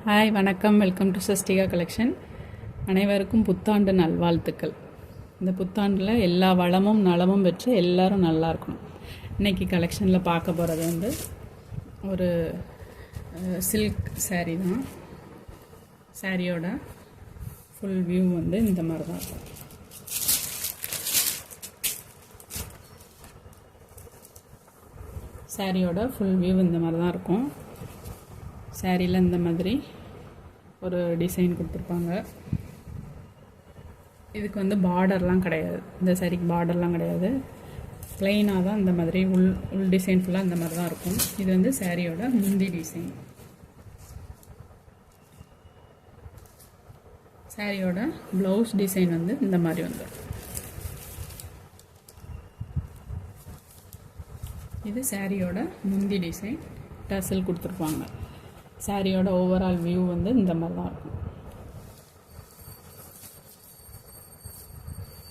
Hi வணக்கம், welcome to Sastika collection. அனைவருக்கும் புத்தாண்டு நல்வாழ்த்துக்கள். இந்த புத்தாண்டில் எல்லா வளமும் நலமும் பெற்று எல்லோரும் நல்லா இருக்கணும். இன்றைக்கி கலெக்ஷனில் பார்க்க போகிறது வந்து ஒரு சில்க் சாரீ தான். சாரியோட ஃபுல் வியூ வந்து இந்த மாதிரி தான் இருக்கும். சாரியோட ஃபுல் வியூ இந்த மாதிரி தான் இருக்கும். சாரியில் இந்த மாதிரி ஒரு டிசைன் கொடுத்துருப்பாங்க. இதுக்கு வந்து பார்டர்லாம் கிடையாது. இந்த சாரிக்கு பார்டர்லாம் கிடையாது. ப்ளைனாக தான் இந்த மாதிரி உள் டிசைன் ஃபுல்லாக இந்த மாதிரி தான் இருக்கும். இது வந்து சாரியோட முந்தி டிசைன். சாரியோட ப்ளவுஸ் டிசைன் வந்து இந்த மாதிரி வந்துடும். இது சாரியோட முந்தி டிசைன். டசல் கொடுத்துருப்பாங்க. சாரியோட ஓவரால் வியூ வந்து இந்த மாதிரி தான் இருக்கும்.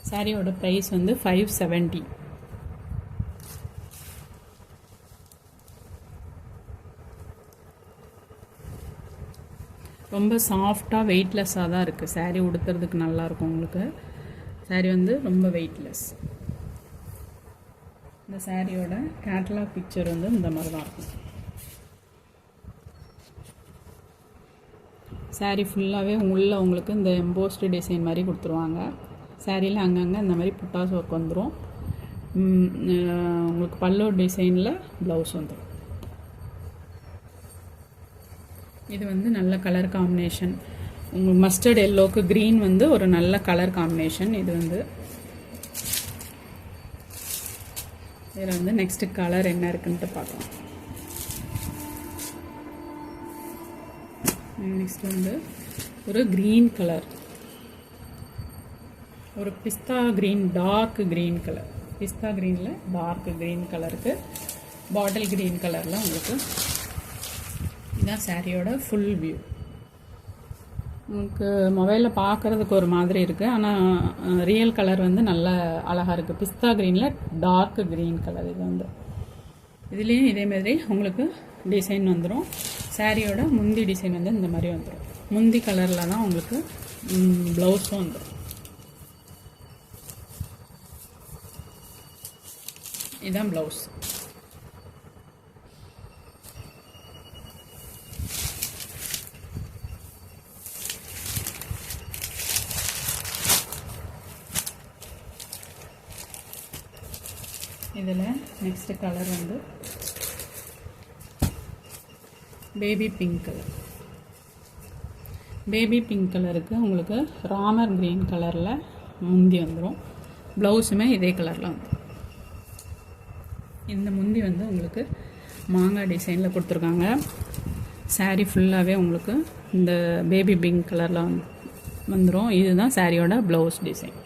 சாரியோட ப்ரைஸ் வந்து 570. ரொம்ப சாஃப்டாக வெயிட்லெஸ்ஸாக தான் இருக்குது. சாரீ உடுத்துறதுக்கு நல்லாயிருக்கும் உங்களுக்கு. சாரீ வந்து ரொம்ப வெயிட்லெஸ். இந்த சாரியோட கேட்டலாக் பிக்சர் வந்து இந்த மாதிரி தான் இருக்கும். சாரீ ஃபுல்லாகவே உள்ளே உங்களுக்கு இந்த எம்போஸ்டு டிசைன் மாதிரி கொடுத்துருவாங்க. சாரியில் அங்கங்கே இந்த மாதிரி புட்டாஸ் ஒர்க் வந்துடும். உங்களுக்கு பல்லோ டிசைனில் ப்ளவுஸ் வந்துடும். இது வந்து நல்ல கலர் காம்பினேஷன். உங்களுக்கு மஸ்டர்ட் எல்லோக்கு க்ரீன் வந்து ஒரு நல்ல கலர் காம்பினேஷன். இது வந்து இதில் வந்து நெக்ஸ்ட்டு கலர் என்ன இருக்குன்ட்டு பார்க்கலாம். நெக்ஸ்ட் வந்து ஒரு க்ரீன் கலர், ஒரு பிஸ்தா க்ரீன், டார்க் க்ரீன் கலர். பிஸ்தா க்ரீனில் டார்க் க்ரீன் கலருக்கு பாட்டில் க்ரீன் கலரில் உங்களுக்கு இதுதான் சாரியோட ஃபுல் வியூ. உங்களுக்கு மொபைலில் பார்க்குறதுக்கு ஒரு மாதிரி இருக்குது, ஆனால் ரியல் கலர் வந்து நல்ல அழகாக இருக்குது. பிஸ்தா க்ரீனில் டார்க் க்ரீன் கலர். இது வந்து இதுலேயும் இதேமாதிரி உங்களுக்கு டிசைன் வந்துடும். சாரியோட முந்தி டிசைன் வந்து இந்த மாதிரி வந்துடும். முந்தி கலரில் தான் உங்களுக்கு ப்ளவுஸும் வந்துடும். இதுதான் ப்ளவுஸ். இதில் நெக்ஸ்ட் கலர் வந்து baby pink colour. Baby pink கலருக்கு உங்களுக்கு ராமர் க்ரீன் கலரில் முந்தி வந்துடும். ப்ளவுஸுமே இதே கலரில் வந்துடும். இந்த முந்தி வந்து உங்களுக்கு மாங்காய் டிசைனில் கொடுத்துருக்காங்க. சாரீ ஃபுல்லாகவே உங்களுக்கு இந்த பேபி பிங்க் கலரில் வந்துடும். இதுதான் சாரியோட ப்ளவுஸ் டிசைன்.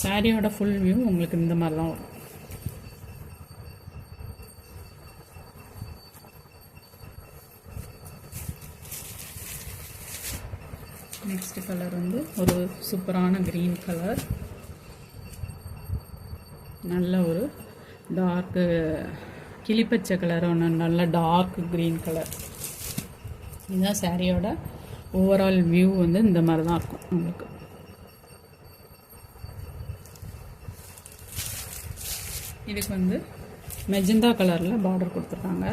சாரியோட ஃபுல் வியூ உங்களுக்கு இந்த மாதிரி தான் வரும். நெக்ஸ்ட் கலர் வந்து ஒரு சூப்பரான க்ரீன் கலர். நல்ல ஒரு டார்க்கு கிளிப்பச்சை கலர், ஒன்று நல்ல டார்க் க்ரீன் கலர். இதுதான் சாரியோட ஓவரால் வியூ வந்து இந்த மாதிரி தான் இருக்கும் உங்களுக்கு. இதுக்கு வந்து மெஜந்தா கலரில் பார்டர் கொடுத்துருக்காங்க.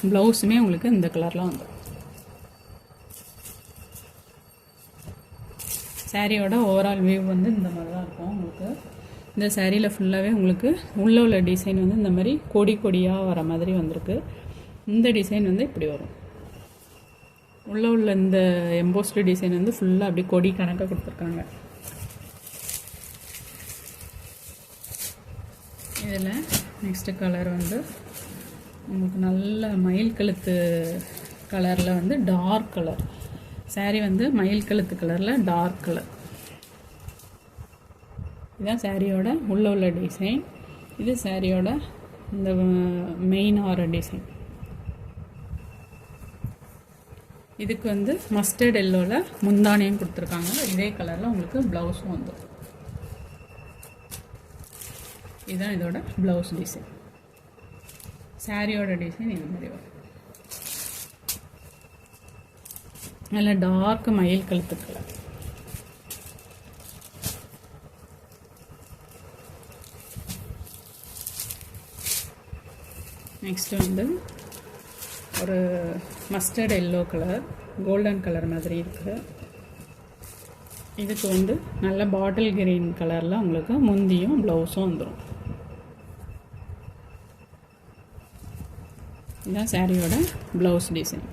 ப்ளவுஸுமே உங்களுக்கு இந்த கலரில் வந்துடும். சாரியோட ஓவரால் வியூ வந்து இந்த மாதிரி தான் இருக்கும் உங்களுக்கு. இந்த சாரியில் ஃபுல்லாகவே உங்களுக்கு உள்ளே உள்ள டிசைன் வந்து இந்த மாதிரி கொடி கொடியாக வர மாதிரி வந்திருக்கு. இந்த டிசைன் வந்து இப்படி வரும். உள்ளே உள்ள இந்த எம்போஸ்டு டிசைன் வந்து ஃபுல்லாக அப்படி கொடி கணக்காக கொடுத்துருக்காங்க. இதில் நெக்ஸ்ட்டு கலர் வந்து உங்களுக்கு நல்ல மயில் கழுத்து கலரில் வந்து டார்க் கலர். சாரீ வந்து மயில் கழுத்து கலரில் டார்க் கலர். இதுதான் சாரியோட உள்ள டிசைன். இது சாரியோட இந்த மெயின் ஆர டிசைன். இதுக்கு வந்து மஸ்டர்ட் எல்லோவில் முந்தானியும் கொடுத்துருக்காங்க. இதே கலரில் உங்களுக்கு ப்ளவுஸும் வந்துடும். இதுதான் இதோட ப்ளவுஸ் டிசைன். சாரியோட டிசைன் இது மாதிரி வரும். நல்ல டார்க் மயில் கழுத்து கலர். நெக்ஸ்ட் வந்து ஒரு mustard yellow colour, golden colour மாதிரி இருக்குது. இதுக்கு வந்து நல்ல பாட்டில் கிரீன் கலரில் உங்களுக்கு முந்தியும் ப்ளவுஸும் வந்துடும். இதுதான் சாரியோட ப்ளவுஸ் டிசைன்.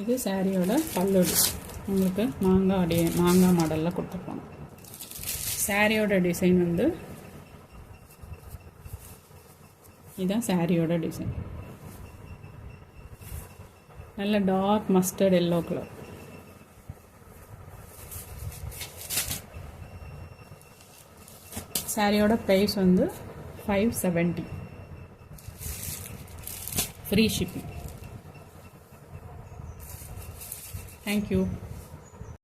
இது சாரியோட பல்லு டிசைன். உங்களுக்கு மாங்காய் மாடலில் கொடுத்துருப்பாங்க. சாரியோட டிசைன் வந்து இதுதான் சாரியோட டிசைன். நல்ல டார்க் மஸ்டர்ட் எல்லோ கலர். சாரியோட ப்ரைஸ் வந்து 570. Free shipping. Thank you.